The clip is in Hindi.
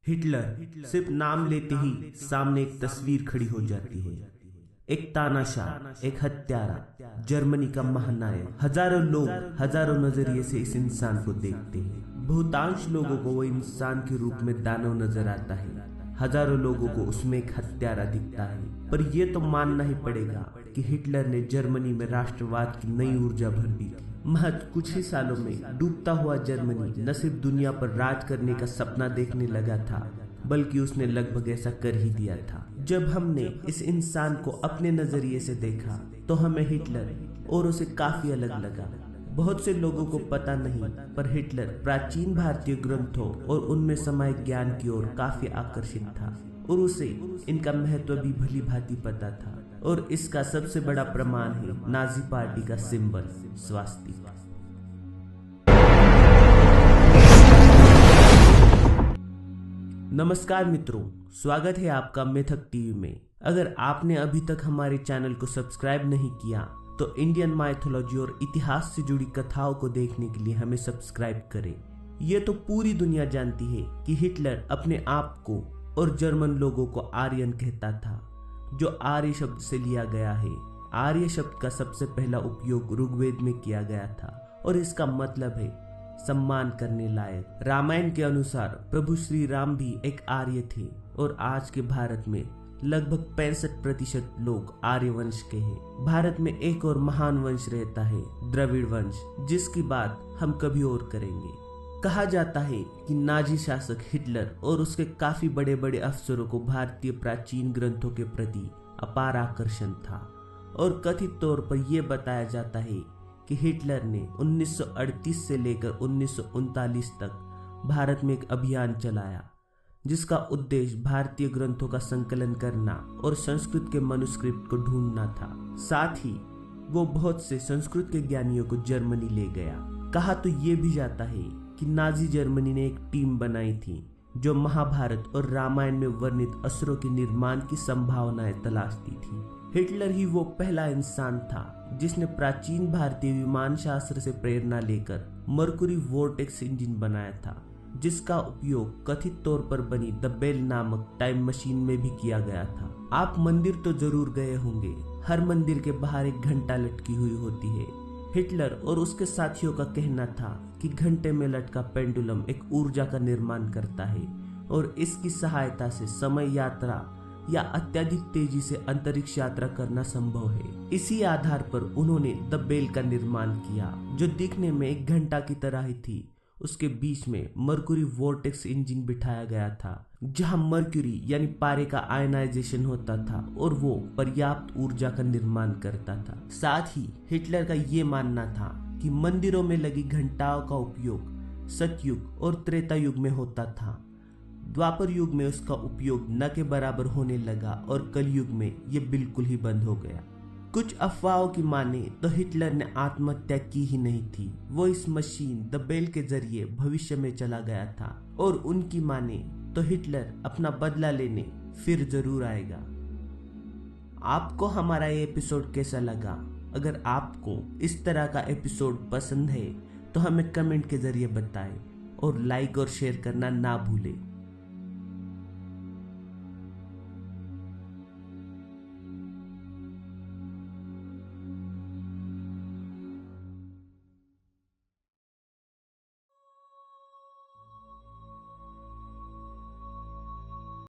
हिटलर सिर्फ नाम लेते ही सामने एक तस्वीर खड़ी हो जाती है। एक तानाशाह, एक हत्यारा, जर्मनी का महानायक। हजारों लोग हजारों नजरिए से इस इंसान को देखते हैं। बहुतांश लोगों को वो इंसान के रूप में दानव नजर आता है, हजारों लोगों को उसमें एक हत्यारा दिखता है। पर यह तो मानना ही पड़ेगा कि हिटलर ने जर्मनी में राष्ट्रवाद की नई ऊर्जा भर दी थी। महज कुछ ही सालों में डूबता हुआ जर्मनी न सिर्फ दुनिया पर राज करने का सपना देखने लगा था, बल्कि उसने लगभग ऐसा कर ही दिया था। जब हमने इस इंसान को अपने नजरिए से देखा तो हमें हिटलर और उसे काफी अलग लगा। बहुत से लोगों को पता नहीं, पर हिटलर प्राचीन भारतीय ग्रंथों और उनमें समाये ज्ञान की ओर काफी आकर्षित था और उसे इनका महत्व भी भली भांति पता था। और इसका सबसे बड़ा प्रमाण है नाजी पार्टी का सिंबल स्वास्तिक। नमस्कार मित्रों, स्वागत है आपका मिथक टीवी में। अगर आपने अभी तक हमारे चैनल को सब्सक्राइब नहीं किया तो इंडियन माइथोलॉजी और इतिहास से जुड़ी कथाओं को देखने के लिए हमें सब्सक्राइब करें। ये तो पूरी दुनिया जानती है कि हिटलर अपने आप को और जर्मन लोगों को आर्यन कहता था, जो आर्य शब्द से लिया गया है। आर्य शब्द का सबसे पहला उपयोग ऋग्वेद में किया गया था और इसका मतलब है सम्मान करने लायक। रामायण के अनुसार प्रभु श्री राम भी एक आर्य थे और आज के भारत में लगभग 65% लोग आर्य वंश के हैं। भारत में एक और महान वंश रहता है, द्रविड़ वंश, जिसकी बात हम कभी और करेंगे। कहा जाता है कि नाजी शासक हिटलर और उसके काफी बड़े बड़े अफसरों को भारतीय प्राचीन ग्रंथों के प्रति अपार आकर्षण था और कथित तौर पर यह बताया जाता है कि हिटलर ने 1938 से लेकर 1939 तक भारत में एक अभियान चलाया जिसका उद्देश्य भारतीय ग्रंथों का संकलन करना और संस्कृत के मनुस्क्रिप्ट को ढूंढना था। साथ ही वो बहुत से संस्कृत के ज्ञानियों को जर्मनी ले गया। कहा तो ये भी जाता है कि नाजी जर्मनी ने एक टीम बनाई थी जो महाभारत और रामायण में वर्णित असुरों के निर्माण की संभावनाएं तलाशती थी। हिटलर ही वो पहला इंसान था जिसने प्राचीन भारतीय विमान शास्त्र से प्रेरणा लेकर मर्कुरी वोर्टेक्स इंजन बनाया था, जिसका उपयोग कथित तौर पर बनी द बेल नामक टाइम मशीन में भी किया गया था। आप मंदिर तो जरूर गए होंगे, हर मंदिर के बाहर एक घंटा लटकी हुई होती है। हिटलर और उसके साथियों का कहना था कि घंटे में लटका पेंडुलम एक ऊर्जा का निर्माण करता है और इसकी सहायता से समय यात्रा या अत्यधिक तेजी से अंतरिक्ष यात्रा करना संभव है। इसी आधार पर उन्होंने द बेल का निर्माण किया, जो दिखने में एक घंटा की तरह ही थी। उसके बीच में मर्क्यूरी वोर्टेक्स इंजन बिठाया गया था, जहां मर्क्यूरी यानी पारे का आयनाइजेशन होता था और वो पर्याप्त ऊर्जा का निर्माण करता था। साथ ही हिटलर का ये मानना था कि मंदिरों में लगी घंटाओं का उपयोग सतयुग और त्रेता युग में होता था। द्वापर युग में उसका उपयोग न के बराबर होने लगा और कलयुग में ये बिल्कुल ही बंद हो गया। कुछ अफवाहों की माने तो हिटलर ने आत्महत्या की ही नहीं थी, वो इस मशीन द बेल के जरिए भविष्य में चला गया था और उनकी माने तो हिटलर अपना बदला लेने फिर जरूर आएगा। आपको हमारा ये एपिसोड कैसा लगा? अगर आपको इस तरह का एपिसोड पसंद है तो हमें कमेंट के जरिए बताएं और लाइक और शेयर करना ना भूलें।